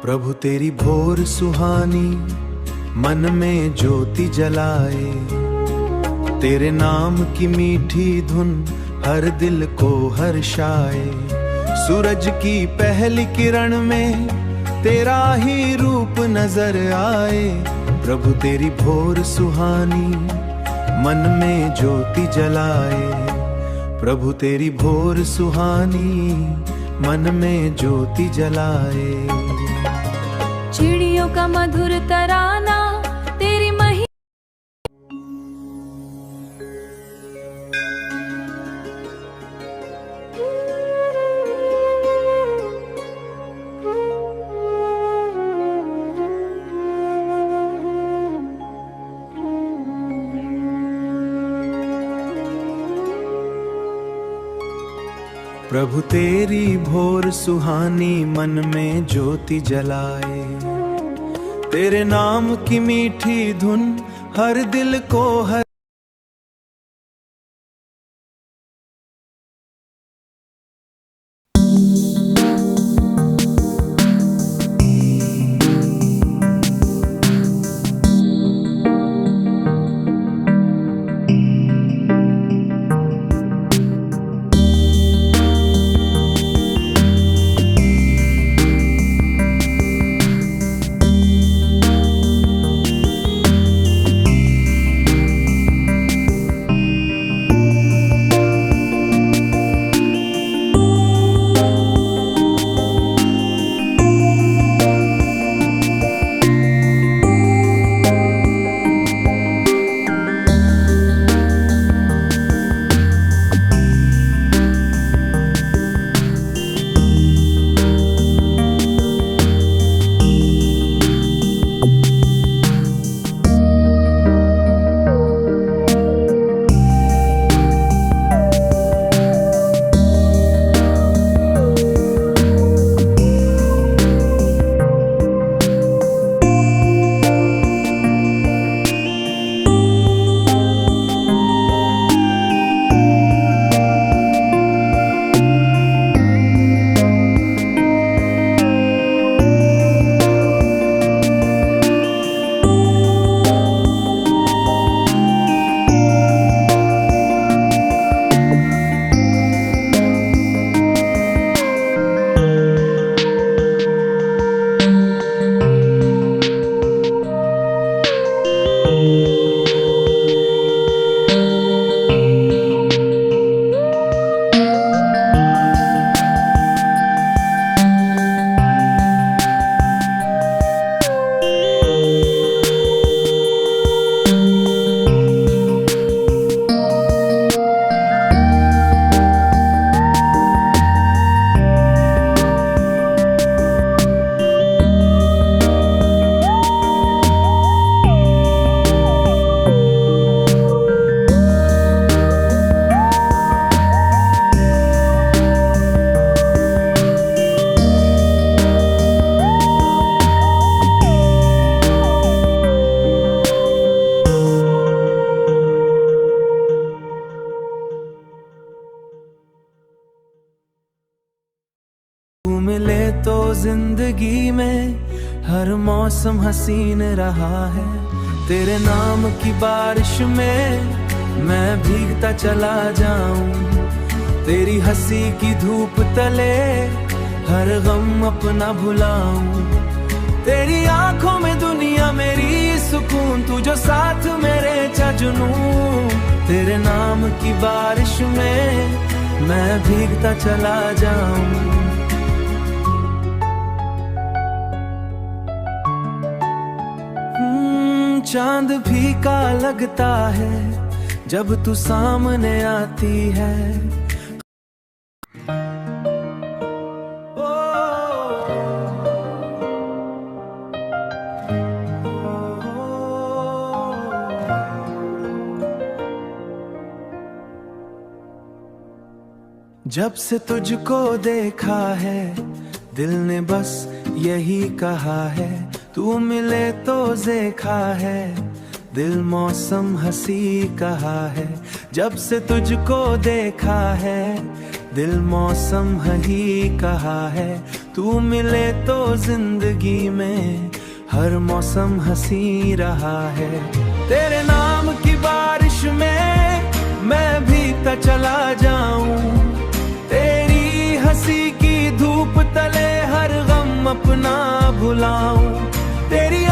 प्रभु तेरी भोर सुहानी मन में ज्योति जलाए, तेरे नाम की मीठी धुन हर दिल को हर्षाए। सूरज की पहली किरण में तेरा ही रूप नजर आए, प्रभु तेरी भोर सुहानी मन में ज्योति जलाए, प्रभु तेरी भोर सुहानी मन में ज्योति जलाए। चिड़ियों का मधुर तराना तेरी मही प्रभु तेरी भोर सुहानी मन में ज्योति जलाए, तेरे नाम की मीठी धुन हर दिल को हर मिले तो जिंदगी में हर मौसम हसीन रहा है, तेरे नाम की बारिश में मैं भीगता चला जाऊं, तेरी हंसी की धूप तले हर गम अपना भुलाऊं, तेरी आंखों में दुनिया मेरी सुकून, तू जो साथ मेरे जुनून, तेरे नाम की बारिश में मैं भीगता चला जाऊं। चांद फीका लगता है जब तू सामने आती है, जब से तुझको देखा है दिल ने बस यही कहा है, तू मिले तो देखा है दिल मौसम हंसी कहा है, जब से तुझको देखा है दिल मौसम ही कहा है, तू मिले तो जिंदगी में हर मौसम हंसी रहा है। तेरे नाम की बारिश में मैं भीगता चला जाऊं, तेरी हंसी की धूप तले हर गम अपना भुलाऊं। तेरी